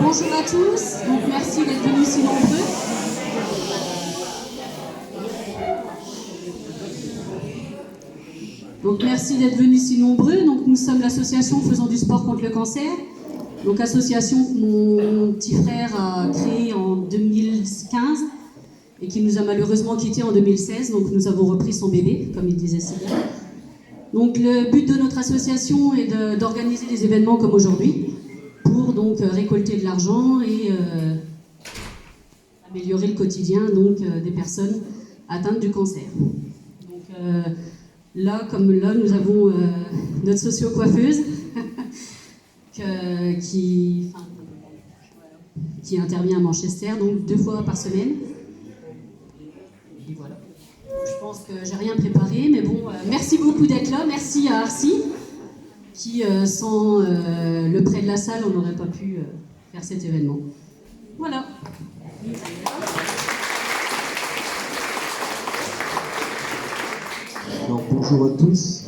Bonjour à tous, donc merci d'être venus si nombreux. Donc merci d'être venus si nombreux. Donc nous sommes l'association Faisons du sport contre le cancer. Donc association que mon petit frère a créée en 2015 et qui nous a malheureusement quittés en 2016. Donc nous avons repris son bébé, comme il disait si bien. Donc le but de notre association est d'organiser des événements comme aujourd'hui pour donc récolter de l'argent et améliorer le quotidien donc, des personnes atteintes du cancer. Donc là, comme là, nous avons notre socio-coiffeuse qui intervient à Manchester, donc 2 fois par semaine. Et voilà. Je pense que j'ai rien préparé, mais bon, merci beaucoup d'être là. Merci à Arcy, qui sans le prêt de la salle, on n'aurait pas pu faire cet événement. Voilà. Alors, bonjour à tous.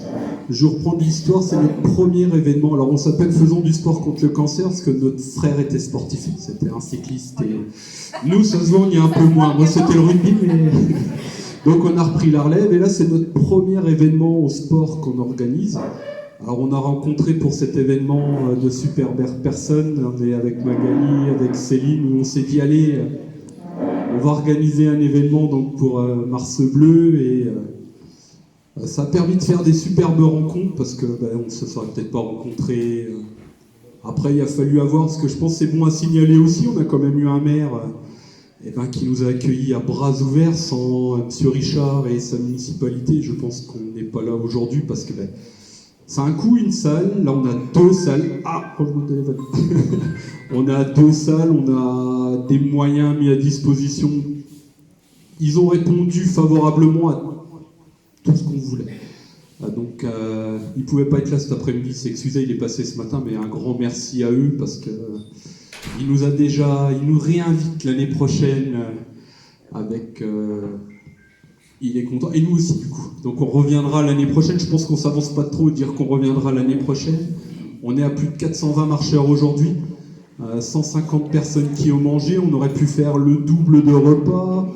Je reprends l'histoire, c'est notre premier événement. Alors on s'appelle Faisons du sport contre le cancer parce que notre frère était sportif, c'était un cycliste. Et nous, ça se voit, on y est un peu moins. Moi, c'était le rugby, mais... Donc on a repris la relève et là, c'est notre premier événement au sport qu'on organise. Alors on a rencontré pour cet événement de super personnes. On est avec Magali, avec Céline, où on s'est dit, allez, on va organiser un événement donc, pour Mars Bleu et... ça a permis de faire des superbes rencontres parce que on ne se serait peut-être pas rencontrés. Après, il a fallu avoir, parce que je pense que c'est bon à signaler aussi, on a quand même eu un maire qui nous a accueillis à bras ouverts sans M. Richard et sa municipalité. Je pense qu'on n'est pas là aujourd'hui parce que c'est un coût, une salle. Là, on a 2 salles. Ah, franchement, mon téléphone. On a 2 salles, on a des moyens mis à disposition. Ils ont répondu favorablement à tout ce qu'on voulait. Donc, il ne pouvait pas être là cet après-midi, il s'est excusé, il est passé ce matin, mais un grand merci à eux parce que il nous réinvite l'année prochaine avec... il est content, et nous aussi du coup. Donc on reviendra l'année prochaine, je pense qu'on ne s'avance pas trop dire qu'on reviendra l'année prochaine. On est à plus de 420 marcheurs aujourd'hui, 150 personnes qui ont mangé, on aurait pu faire le double de repas.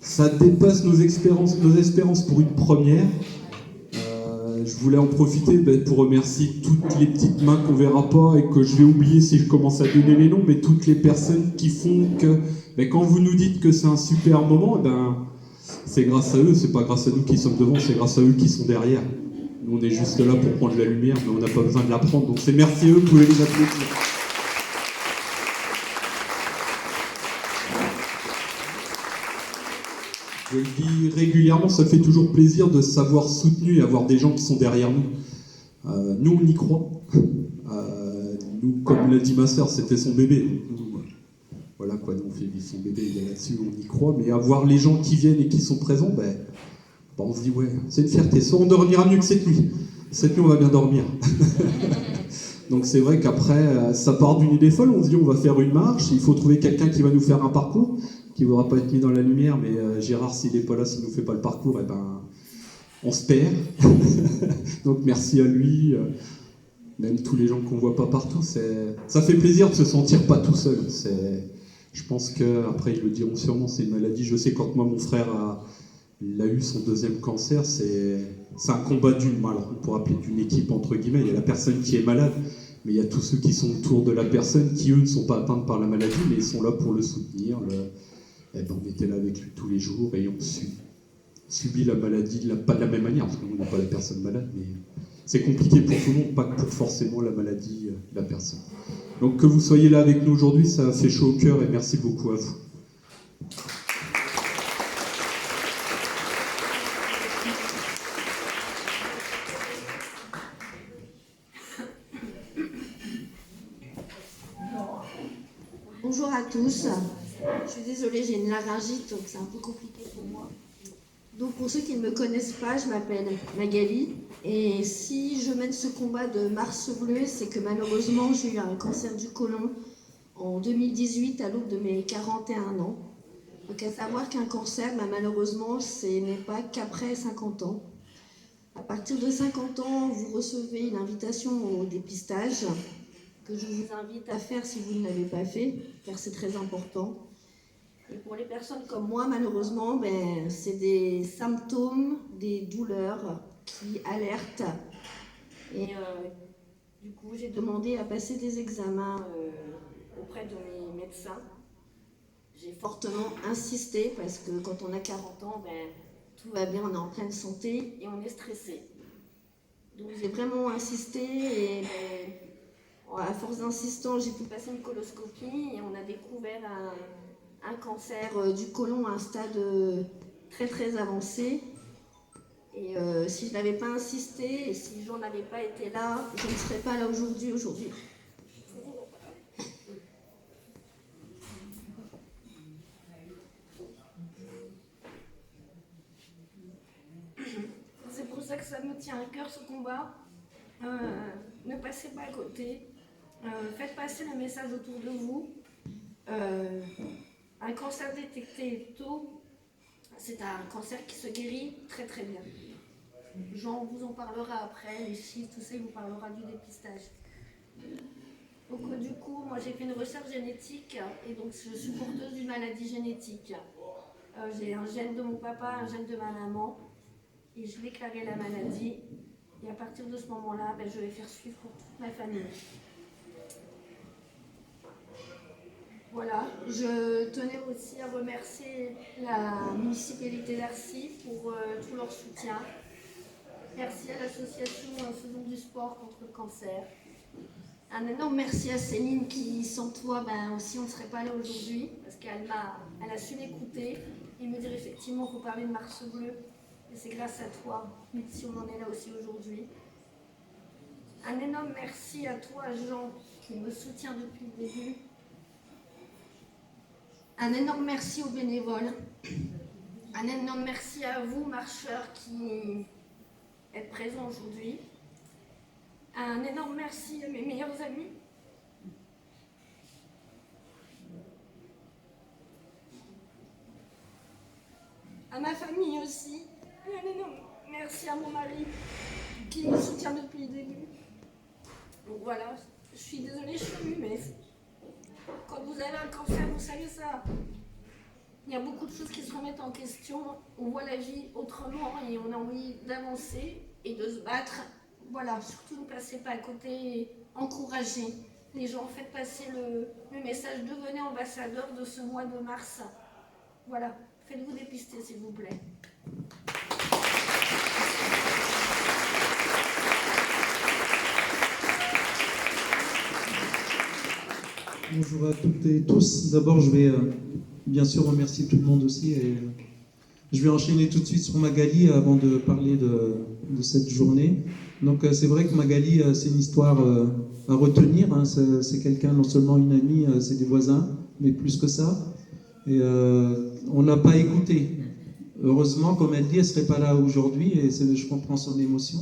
Ça dépasse nos espérances pour une première. Je voulais en profiter pour remercier toutes les petites mains qu'on verra pas et que je vais oublier si je commence à donner les noms, mais toutes les personnes qui font que quand vous nous dites que c'est un super moment, c'est grâce à eux, c'est pas grâce à nous qui sommes devant, c'est grâce à eux qui sont derrière. Nous on est juste là pour prendre la lumière, mais on n'a pas besoin de la prendre, donc c'est merci à eux, vous pouvez les applaudir. Je le dis régulièrement, ça fait toujours plaisir de se savoir soutenu et avoir des gens qui sont derrière nous. Nous, on y croit. Nous, comme l'a dit ma sœur, c'était son bébé. Nous, voilà quoi, nous, on fait vivre son bébé, il est là-dessus, on y croit. Mais avoir les gens qui viennent et qui sont présents, on se dit, ouais, c'est une fierté. Soit on dormira mieux que cette nuit. Cette nuit, on va bien dormir. Donc c'est vrai qu'après, ça part d'une idée folle. On se dit, on va faire une marche, il faut trouver quelqu'un qui va nous faire un parcours. Qui ne voudra pas être mis dans la lumière, mais Gérard, s'il n'est pas là, s'il ne nous fait pas le parcours, on se perd. Donc merci à lui, même tous les gens qu'on ne voit pas partout. Ça fait plaisir de se sentir pas tout seul. Je pense qu'après, ils le diront sûrement, c'est une maladie. Je sais quand moi, mon frère a eu son 2e cancer, c'est un combat d'une, alors on pourrait appeler d'une équipe entre guillemets. Il y a la personne qui est malade, mais il y a tous ceux qui sont autour de la personne qui, eux, ne sont pas atteints par la maladie, mais ils sont là pour le soutenir. On était là avec lui tous les jours et on subit la maladie, pas de la même manière, parce que nous, on n'est pas la personne malade, mais c'est compliqué pour tout le monde, pas que pour forcément la maladie de la personne. Donc que vous soyez là avec nous aujourd'hui, ça a fait chaud au cœur et merci beaucoup à vous. Bonjour à tous. Je suis désolée, j'ai une laryngite, donc c'est un peu compliqué pour moi. Donc pour ceux qui ne me connaissent pas, je m'appelle Magali. Et si je mène ce combat de Mars Bleu, c'est que malheureusement j'ai eu un cancer du côlon en 2018 à l'aube de mes 41 ans. Donc à savoir qu'un cancer, malheureusement, ce n'est pas qu'après 50 ans. À partir de 50 ans, vous recevez une invitation au dépistage. que je vous invite à faire si vous ne l'avez pas fait, car c'est très important. Et pour les personnes comme moi, malheureusement, c'est des symptômes, des douleurs qui alertent. Et du coup, j'ai demandé à passer des examens auprès de mes médecins. J'ai fortement insisté parce que quand on a 40 ans, tout va bien, on est en pleine santé et on est stressé. Donc j'ai vraiment insisté et à force d'insistance, j'ai pu passer une coloscopie et on a découvert un cancer du côlon à un stade très très avancé. Et si je n'avais pas insisté et si j'en avais pas été là, je ne serais pas là aujourd'hui. C'est pour ça que ça me tient à cœur ce combat. Ne passez pas à côté. Faites passer le message autour de vous. Un cancer détecté tôt, c'est un cancer qui se guérit très très bien. Jean vous en parlera après, les chiffres, tout ça, il vous parlera du dépistage. Donc du coup, moi j'ai fait une recherche génétique et donc je suis porteuse d'une maladie génétique. J'ai un gène de mon papa, un gène de ma maman et je déclarais la maladie. Et à partir de ce moment-là, je vais faire suivre pour toute ma famille. Voilà, je tenais aussi à remercier la municipalité d'Arcy pour tout leur soutien. Merci à l'association Faisons du sport contre le cancer. Un énorme merci à Céline qui, sans toi, aussi on ne serait pas là aujourd'hui parce qu'elle a su m'écouter et me dire effectivement qu'il faut parler de Mars Bleu. Et c'est grâce à toi, si on en est là aussi aujourd'hui. Un énorme merci à toi, Jean, qui me soutient depuis le début. Un énorme merci aux bénévoles. Un énorme merci à vous, marcheurs, qui êtes présents aujourd'hui. Un énorme merci à mes meilleurs amis. À ma famille aussi. Et un énorme merci à mon mari, qui me soutient depuis le début. Donc voilà, je suis désolée, je suis émue, mais quand vous avez un cancer, vous savez ça. Il y a beaucoup de choses qui se remettent en question. On voit la vie autrement et on a envie d'avancer et de se battre. Voilà, surtout ne passez pas à côté, encouragez les gens, faites passer le message, devenez ambassadeur de ce mois de mars. Voilà, faites-vous dépister s'il vous plaît. Bonjour à toutes et tous. D'abord, je vais bien sûr remercier tout le monde aussi. Et je vais enchaîner tout de suite sur Magali avant de parler de cette journée. Donc, c'est vrai que Magali, c'est une histoire à retenir. Hein. C'est quelqu'un, non seulement une amie, c'est des voisins, mais plus que ça. Et on ne l'a pas écoutée. Heureusement, comme elle dit, elle ne serait pas là aujourd'hui et je comprends son émotion.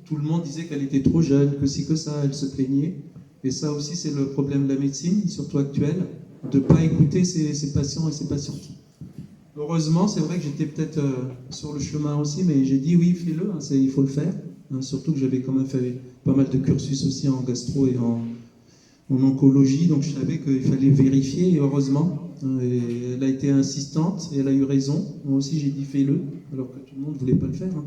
Tout le monde disait qu'elle était trop jeune, que ci, que ça, elle se plaignait. Et ça aussi, c'est le problème de la médecine, surtout actuelle, de ne pas écouter ses patients et ses patientes. Heureusement, c'est vrai que j'étais peut-être sur le chemin aussi, mais j'ai dit oui, fais-le, hein, il faut le faire. Hein, surtout que j'avais quand même fait pas mal de cursus aussi en gastro et en oncologie, donc je savais qu'il fallait vérifier, et heureusement. Et elle a été insistante et elle a eu raison. Moi aussi, j'ai dit fais-le, alors que tout le monde ne voulait pas le faire. Hein.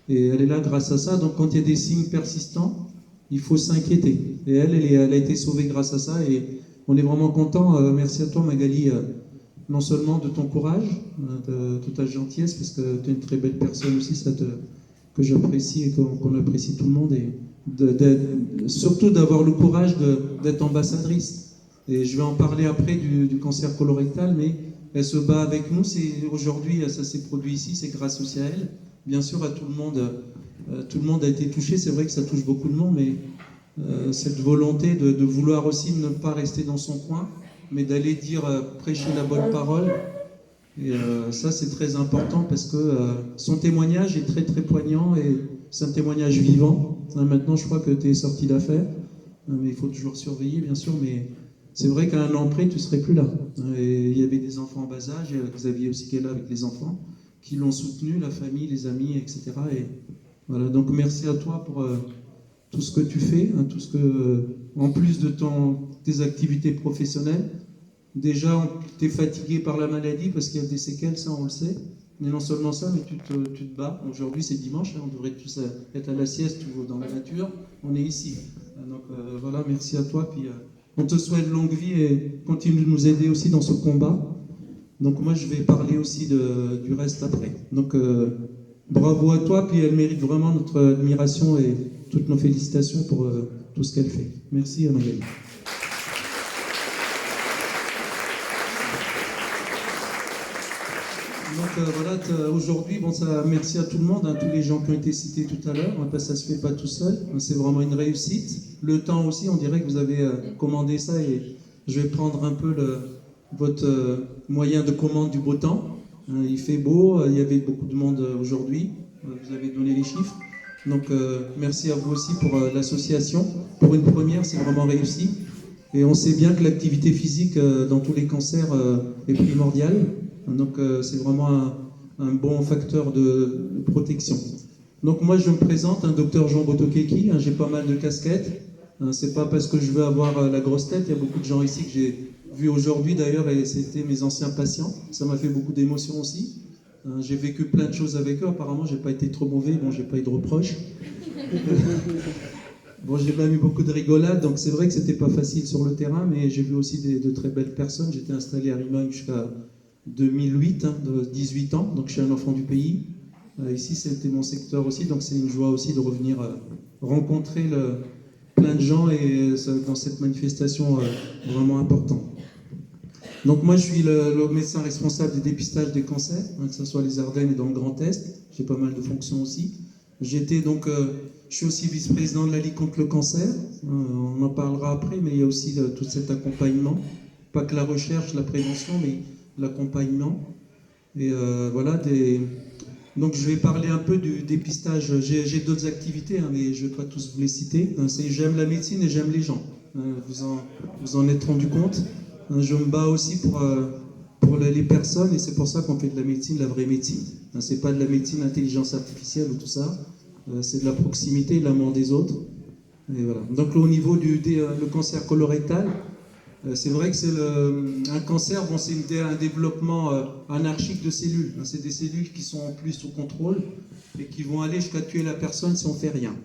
Et elle est là grâce à ça. Donc quand il y a des signes persistants, il faut s'inquiéter. Et elle a été sauvée grâce à ça. Et on est vraiment content. Merci à toi, Magali, non seulement de ton courage, de ta gentillesse, parce que tu es une très belle personne aussi, que j'apprécie et qu'on apprécie tout le monde. Et surtout d'avoir le courage d'être ambassadrice. Et je vais en parler après du cancer colorectal, mais elle se bat avec nous. Aujourd'hui, ça s'est produit ici, c'est grâce aussi à elle. Bien sûr, à tout le monde. Tout le monde a été touché, c'est vrai que ça touche beaucoup de monde, mais cette volonté de vouloir aussi ne pas rester dans son coin, mais d'aller prêcher la bonne parole. Et ça, c'est très important parce que son témoignage est très très poignant et c'est un témoignage vivant. Maintenant, je crois que tu es sorti d'affaire, mais il faut toujours surveiller, bien sûr, mais c'est vrai qu'à un an près, tu ne serais plus là. Et il y avait des enfants en bas âge, il y a Xavier aussi qui est là avec les enfants, qui l'ont soutenu, la famille, les amis, etc. Et voilà, donc merci à toi pour tout ce que tu fais, tout ce que, en plus de tes activités professionnelles. Déjà, tu es fatigué par la maladie parce qu'il y a des séquelles, ça on le sait. Mais non seulement ça, mais tu te bats. Aujourd'hui, c'est dimanche, on devrait tous être à la sieste ou dans la nature. On est ici. Donc voilà, merci à toi. Puis on te souhaite longue vie et continue de nous aider aussi dans ce combat. Donc moi, je vais parler aussi du reste après. Donc bravo à toi, puis elle mérite vraiment notre admiration et toutes nos félicitations pour tout ce qu'elle fait. Merci à Magali. Donc voilà, aujourd'hui, merci à tout le monde, tous les gens qui ont été cités tout à l'heure, parce que ça se fait pas tout seul, c'est vraiment une réussite. Le temps aussi, on dirait que vous avez commandé ça et je vais prendre un peu votre moyen de commande du beau temps. Il fait beau, il y avait beaucoup de monde aujourd'hui, vous avez donné les chiffres. Donc merci à vous aussi pour l'association. Pour une première, c'est vraiment réussi. Et on sait bien que l'activité physique dans tous les cancers est primordiale. Donc c'est vraiment un bon facteur de protection. Donc moi je me présente, docteur Jean Botokeki, j'ai pas mal de casquettes. C'est pas parce que je veux avoir la grosse tête, il y a beaucoup de gens ici que j'ai vu aujourd'hui d'ailleurs et c'était mes anciens patients. Ça m'a fait beaucoup d'émotions aussi. J'ai vécu plein de choses avec eux, apparemment j'ai pas été trop mauvais, bon j'ai pas eu de reproches. Bon, j'ai même eu beaucoup de rigolades, donc c'est vrai que c'était pas facile sur le terrain, mais j'ai vu aussi de très belles personnes. J'étais installé à Rimac jusqu'à 2008, de 18 ans, donc je suis un enfant du pays. Ici, c'était mon secteur aussi, donc c'est une joie aussi de revenir rencontrer plein de gens et dans cette manifestation vraiment importante. Donc moi, je suis le médecin responsable des dépistages des cancers, que ce soit les Ardennes et dans le Grand Est. J'ai pas mal de fonctions aussi. Je suis aussi vice-président de la Ligue contre le cancer. On en parlera après, mais il y a aussi tout cet accompagnement. Pas que la recherche, la prévention, mais l'accompagnement. Et voilà, donc je vais parler un peu du dépistage. J'ai d'autres activités, mais je ne vais pas tous vous les citer. J'aime la médecine et j'aime les gens. Vous en êtes rendu compte. Je me bats aussi pour les personnes et c'est pour ça qu'on fait de la médecine, la vraie médecine. C'est pas de la médecine intelligence artificielle ou tout ça. C'est de la proximité, de l'amour des autres. Et voilà. Donc au niveau le cancer colorectal, c'est vrai que c'est un cancer, c'est un développement anarchique de cellules. C'est des cellules qui sont plus sous contrôle et qui vont aller jusqu'à tuer la personne si on ne fait rien.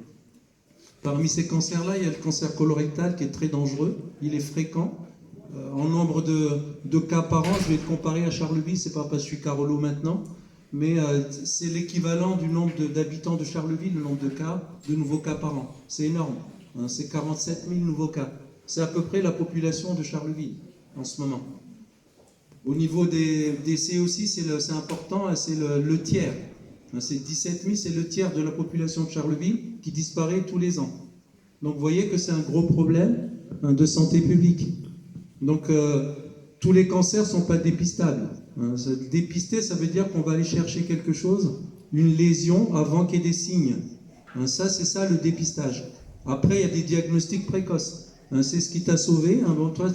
Parmi ces cancers-là, il y a le cancer colorectal qui est très dangereux. Il est fréquent. En nombre de cas par an, je vais le comparer à Charleville, c'est pas parce que je suis Carolo maintenant, mais c'est l'équivalent du nombre d'habitants de Charleville, le nombre de nouveaux cas par an. C'est énorme. C'est 47 000 nouveaux cas. C'est à peu près la population de Charleville en ce moment. Au niveau des décès aussi, c'est important, c'est le tiers. C'est 17 000, c'est le tiers de la population de Charleville qui disparaît tous les ans. Donc vous voyez que c'est un gros problème de santé publique. Donc tous les cancers ne sont pas dépistables. Dépister, ça veut dire qu'on va aller chercher quelque chose, une lésion, avant qu'il y ait des signes. C'est ça le dépistage. Après, il y a des diagnostics précoces. C'est ce qui t'a sauvé. Bon, toi,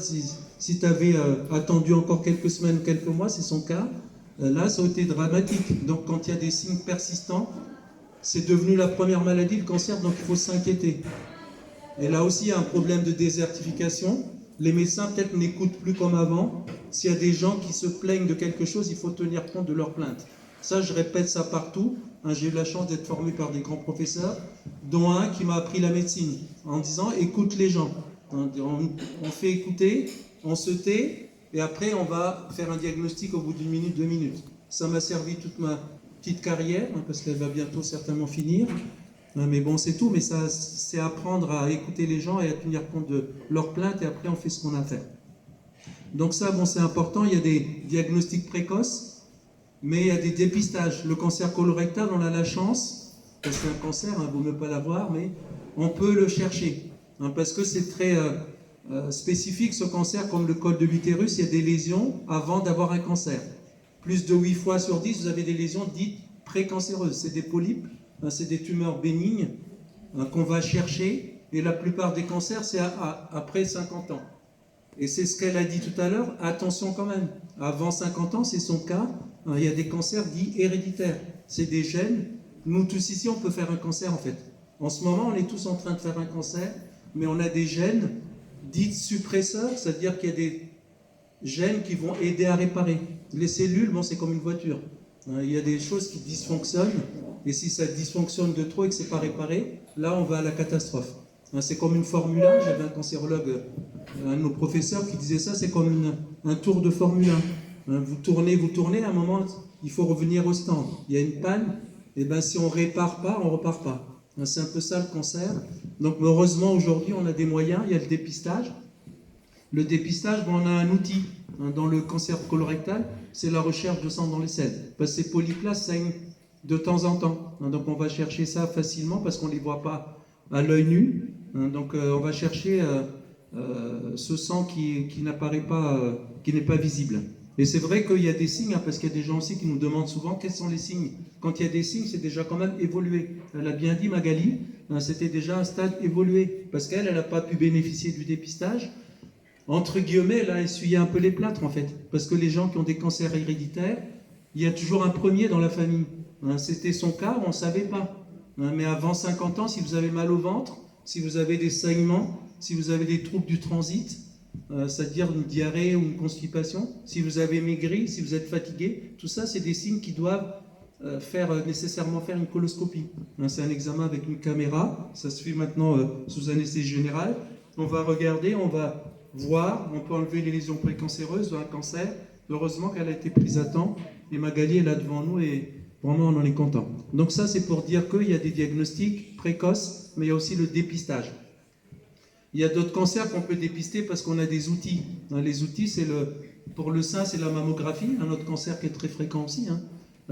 si tu avais attendu encore quelques semaines ou quelques mois, c'est son cas, là, ça aurait été dramatique. Donc, quand il y a des signes persistants, c'est devenu la première maladie, le cancer, donc il faut s'inquiéter. Et là aussi, il y a un problème de désertification. Les médecins, peut-être, n'écoutent plus comme avant. S'il y a des gens qui se plaignent de quelque chose, il faut tenir compte de leurs plaintes. Ça, je répète ça partout. J'ai eu la chance d'être formé par des grands professeurs, dont un qui m'a appris la médecine, en disant « écoute les gens ». On fait écouter, on se tait, et après on va faire un diagnostic au bout d'une minute, 2 minutes. Ça m'a servi toute ma petite carrière, parce qu'elle va bientôt certainement finir. Mais bon, c'est tout, mais ça, c'est apprendre à écouter les gens et à tenir compte de leurs plaintes, et après on fait ce qu'on a à faire. Donc ça, c'est important, il y a des diagnostics précoces, mais il y a des dépistages. Le cancer colorectal, on a la chance, parce que c'est un cancer, il ne vaut mieux pas l'avoir, mais on peut le chercher. Parce que c'est très spécifique ce cancer, comme le col de l'utérus, il y a des lésions avant d'avoir un cancer. Plus de 8 fois sur 10, vous avez des lésions dites précancéreuses. C'est des polypes, c'est des tumeurs bénignes qu'on va chercher, et la plupart des cancers, c'est après 50 ans. Et c'est ce qu'elle a dit tout à l'heure, attention quand même, avant 50 ans, c'est son cas, il y a des cancers dits héréditaires. C'est des gènes. Nous tous ici, on peut faire un cancer en fait. En ce moment, on est tous en train de faire un cancer, mais on a des gènes dits suppresseurs, c'est-à-dire qu'il y a des gènes qui vont aider à réparer. Les cellules, bon, c'est comme une voiture. Il y a des choses qui dysfonctionnent, et si ça dysfonctionne de trop et que c'est pas réparé, là, on va à la catastrophe. C'est comme une Formule 1, j'avais un cancérologue, un de nos professeurs qui disait ça, c'est comme un tour de Formule 1. Vous tournez, à un moment, il faut revenir au stand. Il y a une panne, et ben si on répare pas, on repart pas. C'est un peu ça le cancer. Donc heureusement, aujourd'hui, on a des moyens, il y a le dépistage. Le dépistage, bon, on a un outil dans le cancer colorectal, c'est la recherche de sang dans les selles. Parce que ces polypes-là saignent de temps en temps. Donc on va chercher ça facilement parce qu'on ne les voit pas à l'œil nu. Donc on va chercher ce sang qui n'apparaît pas, qui n'est pas visible. Et c'est vrai qu'il y a des signes, parce qu'il y a des gens aussi qui nous demandent souvent quels sont les signes. Quand il y a des signes, c'est déjà quand même évolué. Elle a bien dit, Magali, c'était déjà un stade évolué, parce qu'elle n'a pas pu bénéficier du dépistage. Entre guillemets, elle a essuyé un peu les plâtres, en fait, parce que les gens qui ont des cancers héréditaires, il y a toujours un premier dans la famille. C'était son cas, on ne savait pas. Mais avant 50 ans, si vous avez mal au ventre, si vous avez des saignements, si vous avez des troubles du transit, c'est-à-dire une diarrhée ou une constipation, si vous avez maigri, si vous êtes fatigué, tout ça, c'est des signes qui doivent nécessairement faire une coloscopie. C'est un examen avec une caméra, ça se fait maintenant sous anesthésie générale. On va regarder, on va voir, on peut enlever les lésions précancéreuses d'un cancer. Heureusement qu'elle a été prise à temps, et Magali est là devant nous, et vraiment on en est content. Donc ça, c'est pour dire qu'il y a des diagnostics précoces, mais il y a aussi le dépistage. Il y a d'autres cancers qu'on peut dépister parce qu'on a des outils. Les outils, pour le sein, c'est la mammographie, un autre cancer qui est très fréquent aussi.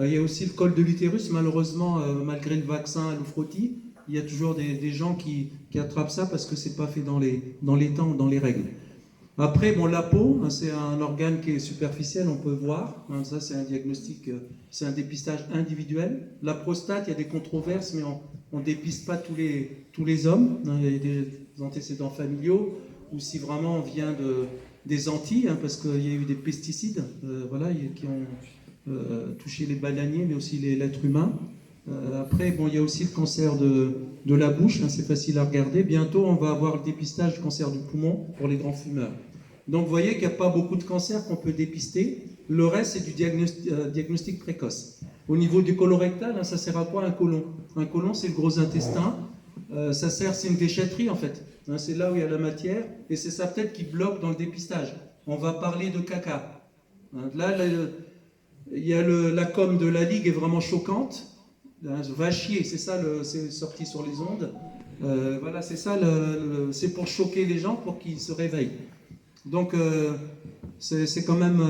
Il y a aussi le col de l'utérus, malheureusement, malgré le vaccin à l'Oufrotti, il y a toujours des gens qui attrapent ça parce que c'est pas fait dans les temps, dans les règles. Après, bon, la peau, c'est un organe qui est superficiel, on peut voir. Ça, c'est un diagnostic, c'est un dépistage individuel. La prostate, il y a des controverses, mais on ne dépiste pas tous les hommes. Il y a des antécédents familiaux, ou si vraiment on vient des Antilles, parce qu'il y a eu des pesticides qui ont touché les bananiers, mais aussi l'être humain. Après, bon, il y a aussi le cancer de la bouche, c'est facile à regarder. Bientôt, on va avoir le dépistage du cancer du poumon pour les grands fumeurs. Donc, vous voyez qu'il n'y a pas beaucoup de cancers qu'on peut dépister. Le reste, c'est du diagnostic précoce. Au niveau du colorectal, ça sert à quoi un côlon? Un côlon, c'est le gros intestin. C'est une déchetterie, en fait. C'est là où il y a la matière, et c'est ça peut-être qui bloque dans le dépistage. On va parler de caca. Là, il y a la com de la Ligue est vraiment choquante. Va chier, c'est ça, c'est sorti sur les ondes. Voilà, c'est ça, c'est pour choquer les gens, pour qu'ils se réveillent. Donc, c'est quand même...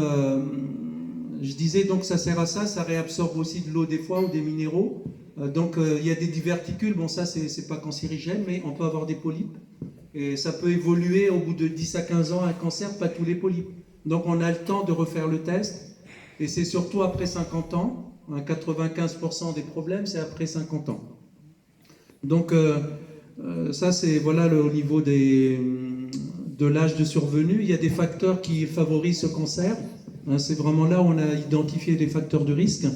je disais, donc ça sert à ça, ça réabsorbe aussi de l'eau des fois, ou des minéraux. Donc, il y a des diverticules, bon ça, c'est pas cancérigène, mais on peut avoir des polypes. Et ça peut évoluer au bout de 10 à 15 ans, un cancer, pas tous les polypes. Donc, on a le temps de refaire le test. Et c'est surtout après 50 ans, 95% des problèmes, c'est après 50 ans. Donc, ça, c'est au niveau de l'âge de survenue. Il y a des facteurs qui favorisent ce cancer. C'est vraiment là où on a identifié des facteurs de risque.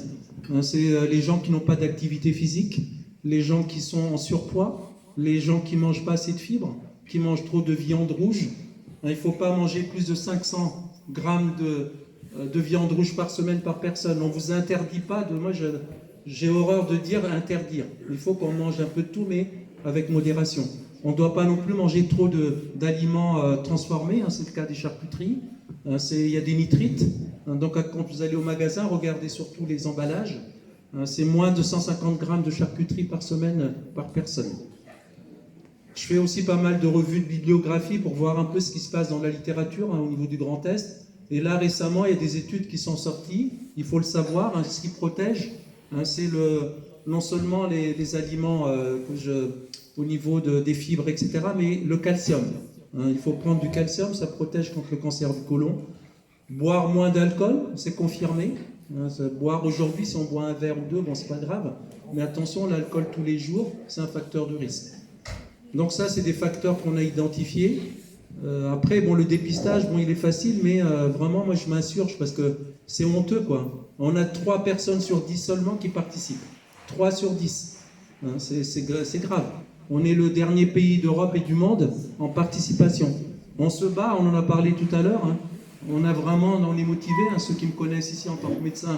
C'est les gens qui n'ont pas d'activité physique, les gens qui sont en surpoids, les gens qui ne mangent pas assez de fibres, qui mangent trop de viande rouge. Il ne faut pas manger plus de 500 grammes de viande rouge par semaine par personne. On ne vous interdit pas moi j'ai horreur de dire interdire. Il faut qu'on mange un peu de tout, mais avec modération. On ne doit pas non plus manger trop d'aliments transformés, c'est le cas des charcuteries. Il y a des nitrites. Donc quand vous allez au magasin, regardez surtout les emballages. C'est moins de 150 grammes de charcuterie par semaine par personne. Je fais aussi pas mal de revues de bibliographie pour voir un peu ce qui se passe dans la littérature au niveau du Grand Est. Et là, récemment, il y a des études qui sont sorties, il faut le savoir, ce qui protège, c'est non seulement les aliments au niveau des fibres, etc., mais le calcium. Il faut prendre du calcium, ça protège contre le cancer du côlon. Boire moins d'alcool, c'est confirmé. Boire aujourd'hui, si on boit un verre ou deux, bon, c'est pas grave. Mais attention, l'alcool tous les jours, c'est un facteur de risque. Donc ça, c'est des facteurs qu'on a identifiés. Après, bon, le dépistage, bon, il est facile, mais vraiment, moi, je m'insurge parce que c'est honteux, quoi. On a 3 personnes sur 10 seulement qui participent. 3 sur 10. C'est grave. On est le dernier pays d'Europe et du monde en participation. On se bat, on en a parlé tout à l'heure. Hein. On est motivés. Hein. Ceux qui me connaissent ici en tant que médecin,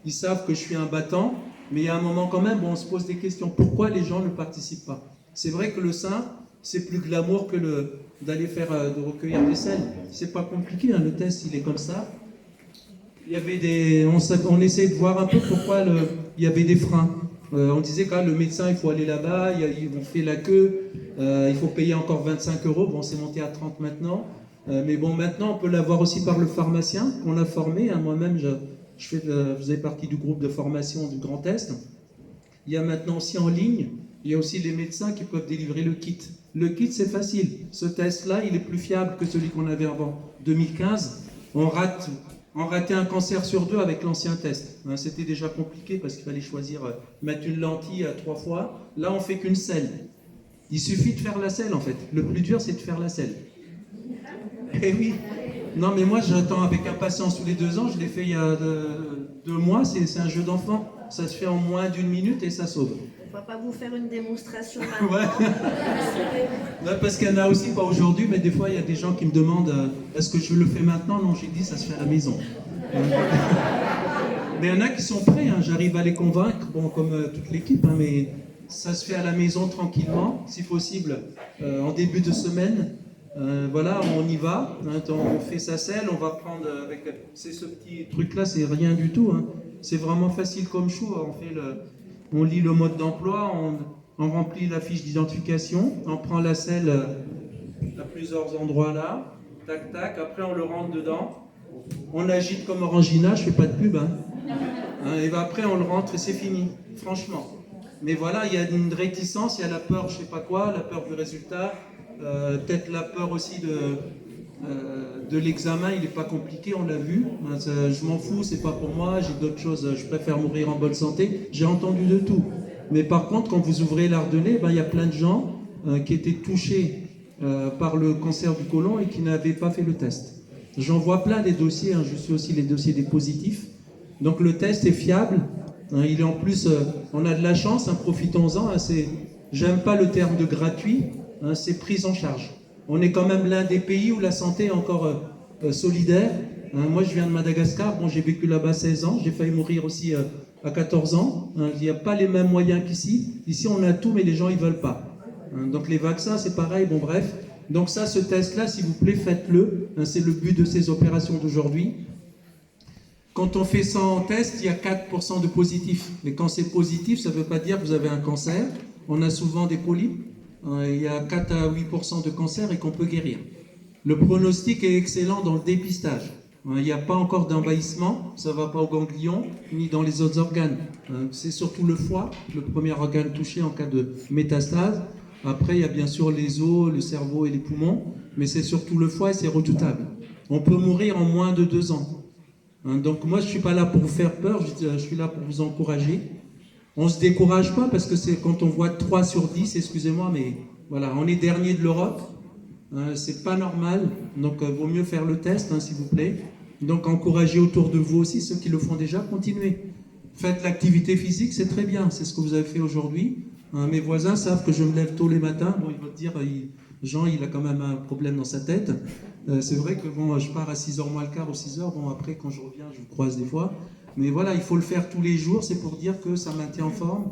ils savent que je suis un battant. Mais il y a un moment quand même où on se pose des questions. Pourquoi les gens ne participent pas? C'est vrai que le sein, c'est plus glamour que d'aller de recueillir des selles. C'est pas compliqué, hein. Le test, il est comme ça. Il y avait on essayait de voir un peu pourquoi il y avait des freins. On disait quand même, le médecin, il faut aller là-bas, on fait la queue, il faut payer encore 25 €. Bon, c'est monté à 30 maintenant. Mais bon, maintenant, on peut l'avoir aussi par le pharmacien qu'on a formé. Hein. Moi-même, je faisais partie du groupe de formation du Grand Est. Il y a maintenant aussi en ligne, il y a aussi les médecins qui peuvent délivrer le kit. Le kit, c'est facile. Ce test-là, il est plus fiable que celui qu'on avait avant 2015. On ratait un cancer sur 2 avec l'ancien test. Hein, c'était déjà compliqué parce qu'il fallait choisir, mettre une lentille à 3 fois. Là, on fait qu'une selle. Il suffit de faire la selle, en fait. Le plus dur, c'est de faire la selle. Eh oui. Non, mais moi, j'attends avec impatience tous les 2 ans. Je l'ai fait il y a 2 mois. C'est un jeu d'enfant. Ça se fait en moins d'1 minute et ça sauve. On va pas vous faire une démonstration maintenant. Ouais. Parce qu'il y en a aussi, pas aujourd'hui, mais des fois, il y a des gens qui me demandent est-ce que je le fais maintenant? Non, j'ai dit ça se fait à la maison. Mais il y en a qui sont prêts, hein. J'arrive à les convaincre, bon, comme toute l'équipe, hein, mais ça se fait à la maison tranquillement, si possible, en début de semaine. Voilà, on y va, hein, on fait sa selle, on va prendre avec ce petit truc-là, c'est rien du tout, hein. C'est vraiment facile comme chou. On lit le mode d'emploi, on remplit la fiche d'identification, on prend la selle à plusieurs endroits là, tac tac, après on le rentre dedans, on agite comme Orangina, je fais pas de pub, hein. Et ben après on le rentre et c'est fini, franchement. Mais voilà, il y a une réticence, il y a la peur, je sais pas quoi, la peur du résultat, peut-être la peur aussi de l'examen, il n'est pas compliqué, on l'a vu. Je m'en fous, c'est pas pour moi, j'ai d'autres choses, je préfère mourir en bonne santé. J'ai entendu de tout. Mais par contre, quand vous ouvrez l'Ardennais, il y a plein de gens qui étaient touchés par le cancer du côlon et qui n'avaient pas fait le test. J'en vois plein des dossiers, hein, je suis aussi les dossiers des positifs. Donc le test est fiable. Hein, il est en plus, on a de la chance, hein, profitons-en. Hein, j'aime pas le terme de gratuit, hein, c'est prise en charge. On est quand même l'un des pays où la santé est encore solidaire. Hein, moi, je viens de Madagascar. Bon, j'ai vécu là-bas 16 ans. J'ai failli mourir aussi à 14 ans. Hein, il n'y a pas les mêmes moyens qu'ici. Ici, on a tout, mais les gens, ils veulent pas. Hein, donc, les vaccins, c'est pareil. Bon, bref. Donc ça, ce test-là, s'il vous plaît, faites-le. Hein, c'est le but de ces opérations d'aujourd'hui. Quand on fait 100 tests, il y a 4% de positifs. Et quand c'est positif, ça ne veut pas dire que vous avez un cancer. On a souvent des polypes. Il y a 4 à 8% de cancer et qu'on peut guérir. Le pronostic est excellent dans le dépistage. Il n'y a pas encore d'envahissement, ça ne va pas au ganglion, ni dans les autres organes. C'est surtout le foie, le premier organe touché en cas de métastase. Après, il y a bien sûr les os, le cerveau et les poumons, mais c'est surtout le foie et c'est redoutable. On peut mourir en moins de 2 ans. Donc moi, je ne suis pas là pour vous faire peur, je suis là pour vous encourager. On ne se décourage pas parce que c'est quand on voit 3 sur 10, excusez-moi, mais voilà, on est dernier de l'Europe. C'est pas normal, donc vaut mieux faire le test, hein, s'il vous plaît. Donc encouragez autour de vous aussi ceux qui le font déjà, continuez. Faites l'activité physique, c'est très bien, c'est ce que vous avez fait aujourd'hui. Mes voisins savent que je me lève tôt les matins. Bon, ils vont te dire, Jean, il a quand même un problème dans sa tête. C'est vrai que bon, je pars à 6h moins le quart ou 6h. Bon, après, quand je reviens, je vous croise des fois. Mais voilà, il faut le faire tous les jours. C'est pour dire que ça maintient en forme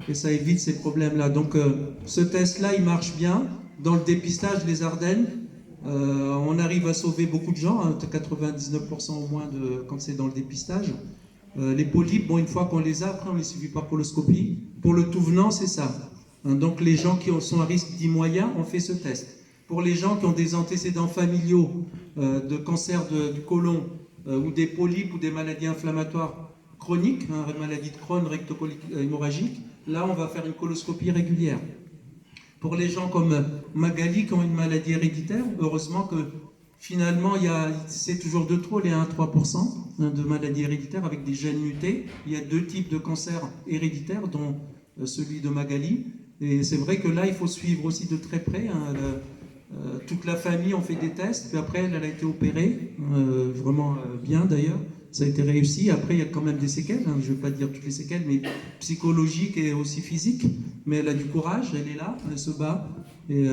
et ça évite ces problèmes-là. Donc, ce test-là, il marche bien. Dans le dépistage, les Ardennes, on arrive à sauver beaucoup de gens, hein, 99% au moins quand c'est dans le dépistage. Les polypes, bon, une fois qu'on les a, après on les suit par coloscopie. Pour le tout venant, c'est ça. Donc les gens qui sont à risque dit moyen, on fait ce test. Pour les gens qui ont des antécédents familiaux de cancer du côlon ou des polypes ou des maladies inflammatoires chroniques, hein, maladie de Crohn, rectocolique hémorragique, là on va faire une coloscopie régulière. Pour les gens comme Magali qui ont une maladie héréditaire, heureusement que finalement, c'est toujours de trop les 1-3% de maladies héréditaires avec des gènes mutés. Il y a 2 types de cancers héréditaires, dont celui de Magali. Et c'est vrai que là, il faut suivre aussi de très près. Hein, Toute la famille ont fait des tests, puis après elle a été opérée, vraiment bien d'ailleurs, ça a été réussi. Après il y a quand même des séquelles, je ne vais pas dire toutes les séquelles, mais psychologiques et aussi physiques, mais elle a du courage, elle est là, elle se bat. Et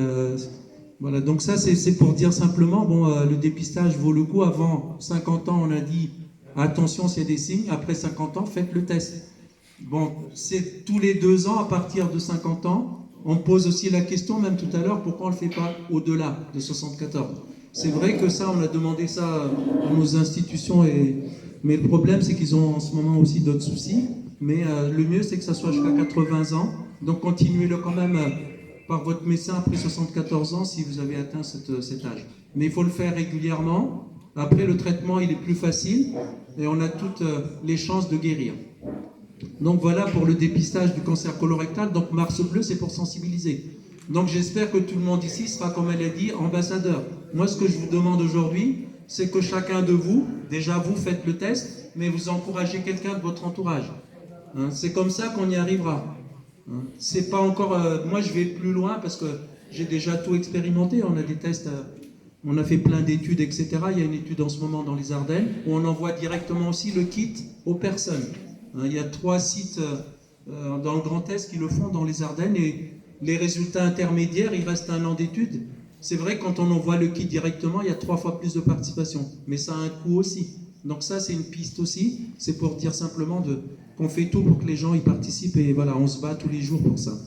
voilà, donc ça c'est pour dire simplement, le dépistage vaut le coup. Avant 50 ans on a dit, attention s'il y a des signes, après 50 ans faites le test. Bon, c'est tous les 2 ans à partir de 50 ans. On pose aussi la question, même tout à l'heure, pourquoi on ne le fait pas au-delà de 74 ? C'est vrai que ça, on a demandé ça à nos institutions, mais le problème, c'est qu'ils ont en ce moment aussi d'autres soucis. Mais le mieux, c'est que ça soit jusqu'à 80 ans. Donc continuez-le quand même par votre médecin après 74 ans si vous avez atteint cet âge. Mais il faut le faire régulièrement. Après, le traitement, il est plus facile et on a toutes les chances de guérir. Donc voilà pour le dépistage du cancer colorectal. Donc Mars Bleu, c'est pour sensibiliser. Donc j'espère que tout le monde ici sera, comme elle a dit, ambassadeur. Moi, ce que je vous demande aujourd'hui, c'est que chacun de vous, déjà vous faites le test, mais vous encouragez quelqu'un de votre entourage. C'est comme ça qu'on y arrivera. C'est pas encore... moi, je vais plus loin parce que j'ai déjà tout expérimenté. On a des tests... on a fait plein d'études, etc. Il y a une étude en ce moment dans les Ardennes où on envoie directement aussi le kit aux personnes. Il y a 3 sites dans le Grand Est qui le font dans les Ardennes et les résultats intermédiaires, il reste 1 an d'études. C'est vrai, quand on envoie le kit directement, il y a 3 fois plus de participation. Mais ça a un coût aussi. Donc ça, c'est une piste aussi. C'est pour dire simplement qu'on fait tout pour que les gens y participent et voilà, on se bat tous les jours pour ça.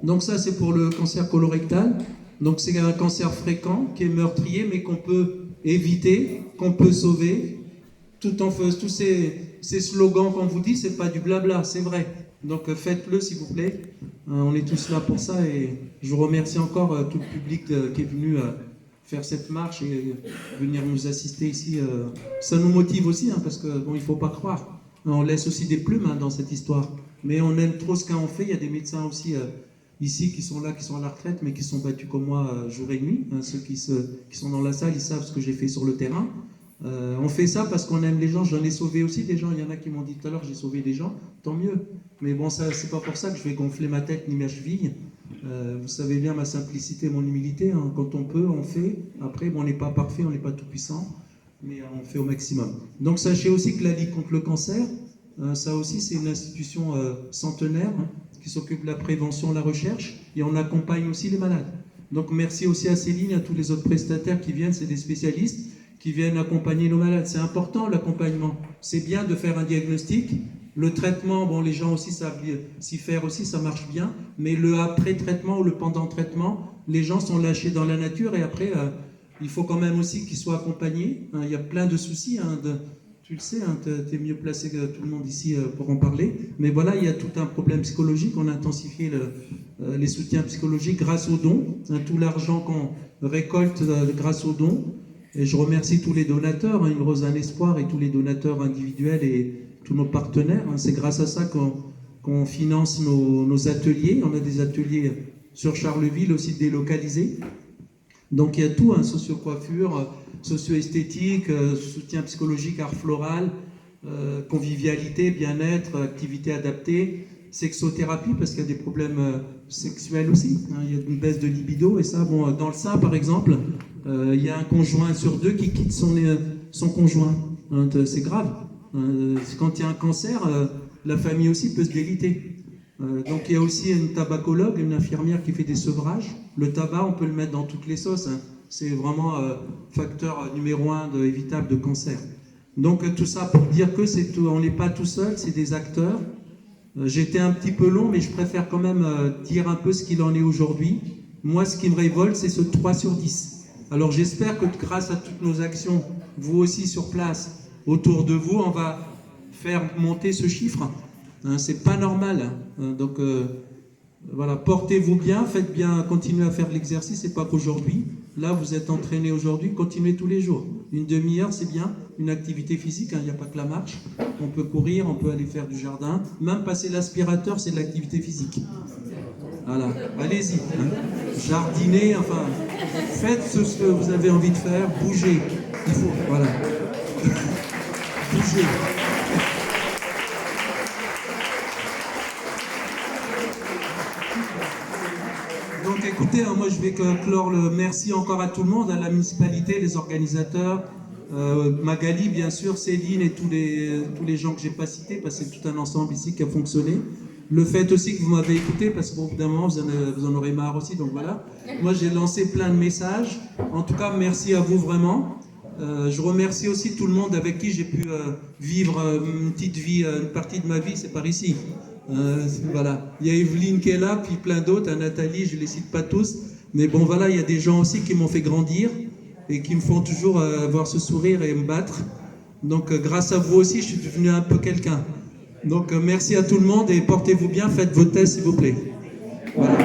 Donc ça, c'est pour le cancer colorectal. Donc c'est un cancer fréquent qui est meurtrier, mais qu'on peut éviter, qu'on peut sauver. Tout en faisant tous ces slogans qu'on vous dit, c'est pas du blabla, c'est vrai. Donc faites-le s'il vous plaît. On est tous là pour ça et je vous remercie encore tout le public qui est venu faire cette marche et venir nous assister ici. Ça nous motive aussi parce que il faut pas croire. On laisse aussi des plumes dans cette histoire. Mais on aime trop ce qu'on fait. Il y a des médecins aussi ici qui sont là, qui sont à la retraite, mais qui sont battus comme moi jour et nuit. Ceux qui sont dans la salle, ils savent ce que j'ai fait sur le terrain. On fait ça parce qu'on aime les gens. J'en ai sauvé aussi des gens. Il y en a qui m'ont dit tout à l'heure, j'ai sauvé des gens, tant mieux. Mais bon, ça, c'est pas pour ça que je vais gonfler ma tête ni ma cheville. Vous savez bien ma simplicité, mon humilité. Quand on peut, on fait. Après, on n'est pas parfait, on n'est pas tout puissant, mais on fait au maximum. Donc sachez aussi que la Ligue contre le cancer, ça aussi c'est une institution centenaire qui s'occupe de la prévention, la recherche, et on accompagne aussi les malades. Donc merci aussi à Céline et à tous les autres prestataires qui viennent, c'est des spécialistes qui viennent accompagner nos malades. C'est important l'accompagnement. C'est bien de faire un diagnostic. Le traitement, les gens aussi savent s'y faire aussi, ça marche bien. Mais le après-traitement ou le pendant-traitement, les gens sont lâchés dans la nature et après, il faut quand même aussi qu'ils soient accompagnés. Il y a plein de soucis. Tu le sais, tu es mieux placé que tout le monde ici pour en parler. Mais voilà, il y a tout un problème psychologique. On a intensifié les soutiens psychologiques grâce aux dons. Tout l'argent qu'on récolte grâce aux dons. Et je remercie tous les donateurs, Une Rose, un Espoir, et tous les donateurs individuels et tous nos partenaires. C'est grâce à ça qu'on finance nos ateliers. On a des ateliers sur Charleville aussi délocalisés. Donc il y a tout, socio-coiffure, socio-esthétique, soutien psychologique, art floral, convivialité, bien-être, activités adaptées, sexothérapie, parce qu'il y a des problèmes sexuels aussi. Il y a une baisse de libido, et ça, dans le sein, par exemple, il y a un conjoint sur 2 qui quitte son conjoint. C'est grave. Quand il y a un cancer, la famille aussi peut se déliter. Donc il y a aussi une tabacologue, une infirmière qui fait des sevrages. Le tabac, on peut le mettre dans toutes les sauces. C'est vraiment facteur numéro 1 évitable de cancer. Donc tout ça pour dire que on n'est pas tout seul, c'est des acteurs. J'étais un petit peu long, mais je préfère quand même dire un peu ce qu'il en est aujourd'hui. Moi, ce qui me révolte, c'est ce 3 sur 10. Alors j'espère que grâce à toutes nos actions, vous aussi sur place, autour de vous, on va faire monter ce chiffre. C'est pas normal. Donc voilà, portez-vous bien, faites bien, continuez à faire de l'exercice, c'est pas qu'aujourd'hui. Là, vous êtes entraînés aujourd'hui, continuez tous les jours. Une demi-heure, c'est bien, une activité physique, il n'y a pas que la marche. On peut courir, on peut aller faire du jardin. Même passer l'aspirateur, c'est de l'activité physique. Voilà, allez-y. Jardiner, faites ce que vous avez envie de faire, bougez. Il faut, voilà. Bougez. Donc écoutez, moi moi je vais clore le merci encore à tout le monde, à la municipalité, les organisateurs, Magali bien sûr, Céline et tous les gens que j'ai pas cités, parce que c'est tout un ensemble ici qui a fonctionné. Le fait aussi que vous m'avez écouté, parce qu'au bout d'un moment vous en aurez marre aussi, donc voilà. Moi j'ai lancé plein de messages. En tout cas, merci à vous vraiment. Je remercie aussi tout le monde avec qui j'ai pu vivre une petite vie, une partie de ma vie, c'est par ici. Voilà. Il y a Evelyne qui est là, puis plein d'autres, Nathalie, je ne les cite pas tous. Mais bon, voilà, il y a des gens aussi qui m'ont fait grandir et qui me font toujours avoir ce sourire et me battre. Donc, grâce à vous aussi, je suis devenu un peu quelqu'un. Donc, merci à tout le monde et portez-vous bien, faites vos tests, s'il vous plaît. Voilà.